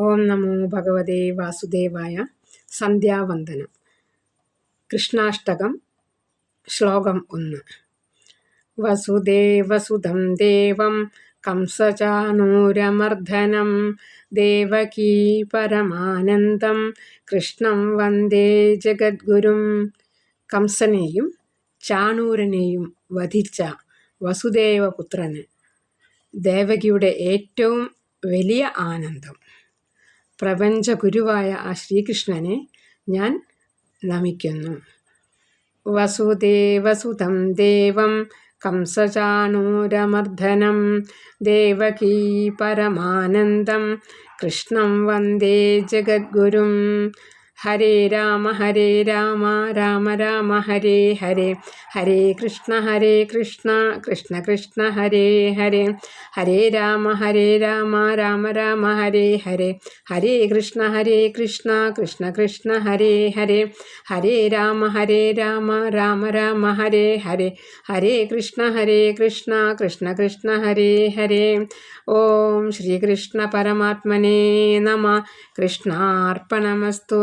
ഓം നമോ ഭഗവതേ വാസുദേവായ. സന്ധ്യാവന്ദനം. കൃഷ്ണാഷ്ടകം, ശ്ലോകം 1. വസുദേവസുതം ദേവം കംസചാണൂരമർദ്ദനം ദേവകീ പരമാനന്ദം കൃഷ്ണം വന്ദേ ജഗദ്ഗുരും. കംസനെയും ചാണൂരനെയും വധിച്ച വസുദേവപുത്രന് ദേവകിയുടെ ഏറ്റവും വലിയ ആനന്ദം. പ്രപഞ്ചഗുരുവായ ആ ശ്രീകൃഷ്ണനെ ഞാൻ നമിക്കുന്നു. വസുദേവസുതം ദേവം കംസചാണൂരമർദ്ദനം ദേവകീ പരമാനന്ദം കൃഷ്ണം വന്ദേ ജഗദ്ഗുരും. ഹരേ രാമ രാമ രാമ ഹരേ ഹരേ, ഹരേ കൃഷ്ണ കൃഷ്ണ കൃഷ്ണ ഹരേ ഹരേ, ഹരേ രാമ രാമ രാമ ഹരേ ഹരേ, ഹരേ കൃഷ്ണ കൃഷ്ണ കൃഷ്ണ ഹരേ ഹരേ, ഹരേ രാമ രാമ ഹരേ ഹരേ, ഹരേ കൃഷ്ണ കൃഷ്ണ കൃഷ്ണ ഹരേ ഹരേ. ഓം ശ്രീകൃഷ്ണ പരമാത്മനേ നമഃ. കൃഷ്ണാർപ്പണമസ്തു.